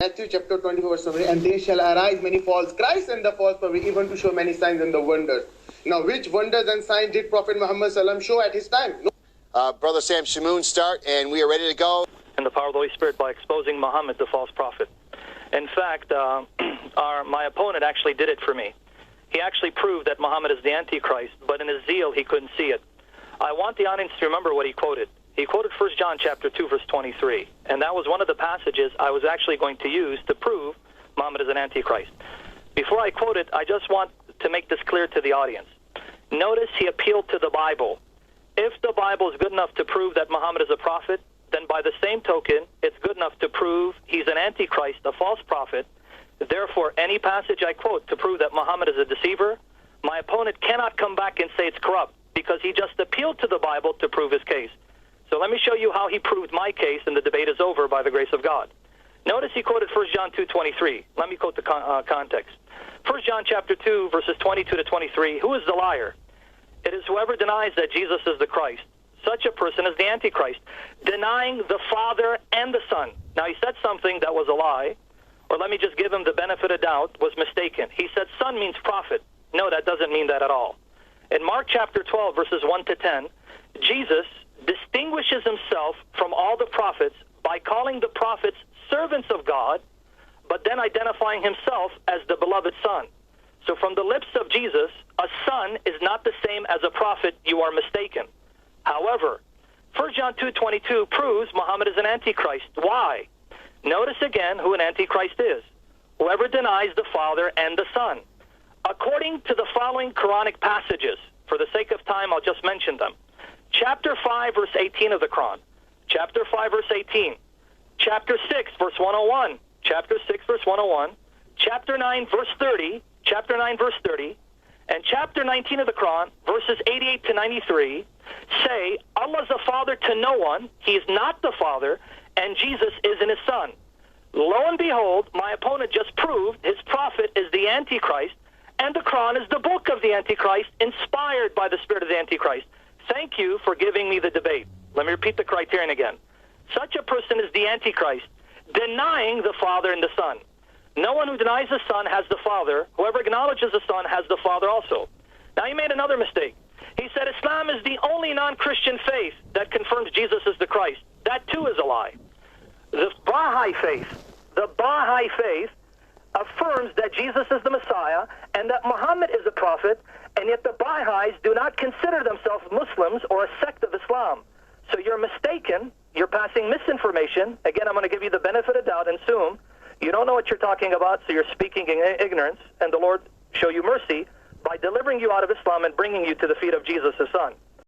Matthew chapter 24 verse 7, and there shall arise many false Christs and the false prophets, even to show many signs and the wonders. Now, which wonders and signs did Prophet Muhammad sallam show at his time? No. Brother Sam, SHAMOUN start, and we are ready to go. And the power of the Holy Spirit by exposing Muhammad, the false prophet. In fact, my opponent actually did it for me. He actually proved that Muhammad is the Antichrist, but in his zeal, he couldn't see it. I want the audience to remember what he quoted. He quoted 1 John chapter 2, verse 23, and that was one of the passages I was actually going to use to prove Muhammad is an Antichrist. Before I quote it, I just want to make this clear to the audience. Notice he appealed to the Bible. If the Bible is good enough to prove that Muhammad is a prophet, then by the same token, it's good enough to prove he's an Antichrist, a false prophet. Therefore, any passage I quote to prove that Muhammad is a deceiver, my opponent cannot come back and say it's corrupt, because he just appealed to the Bible to prove his case. So let me show you how he proved my case, and the debate is over by the grace of God. Notice he quoted 1 John 2:23. Let me quote the context. 1 John chapter 2, verses 22 to 23, who is the liar? It is whoever denies that Jesus is the Christ. Such a person is the Antichrist, denying the Father and the Son. Now, he said something that was a lie, or let me just give him the benefit of doubt, was mistaken. He said Son means prophet. No, that doesn't mean that at all. In Mark chapter 12, verses 1 to 10, Jesus distinguishes himself from all the prophets by calling the prophets servants of God, but then identifying himself as the beloved Son. So from the lips of Jesus, a son is not the same as a prophet. You are mistaken. However, 1 John 2:22 proves Muhammad is an Antichrist. Why? Notice again who an Antichrist is. Whoever denies the Father and the Son. According to the following Quranic passages, for the sake of time, I'll just mention them. Chapter 5, verse 18 of the Quran. Chapter 5, verse 18. Chapter 6, verse 101. Chapter 6, verse 101. Chapter 9, verse 30. Chapter 9, verse 30. And chapter 19 of the Quran, verses 88 to 93, say, Allah is the Father to no one. He is not the Father, and Jesus isn't his Son. Lo and behold, my opponent just proved his prophet is the Antichrist, and the Quran is the book of the Antichrist, inspired by the spirit of the Antichrist. Thank you for giving me the debate. Let me repeat the criterion again. Such a person is the Antichrist, denying the Father and the Son. No one who denies the Son has the Father. Whoever acknowledges the Son has the Father also. Now, he made another mistake. He said Islam is the only non-Christian faith that confirms Jesus is the Christ. That too is a lie. The Baha'i faith affirms that Jesus is the Messiah and that Muhammad is a prophet, and yet the Baha'is do not consider themselves Muslims or a sect of Islam. So you're mistaken. You're passing misinformation. Again, I'm going to give you the benefit of doubt and assume you don't know what you're talking about, so you're speaking in ignorance, and the Lord show you mercy by delivering you out of Islam and bringing you to the feet of Jesus, his Son.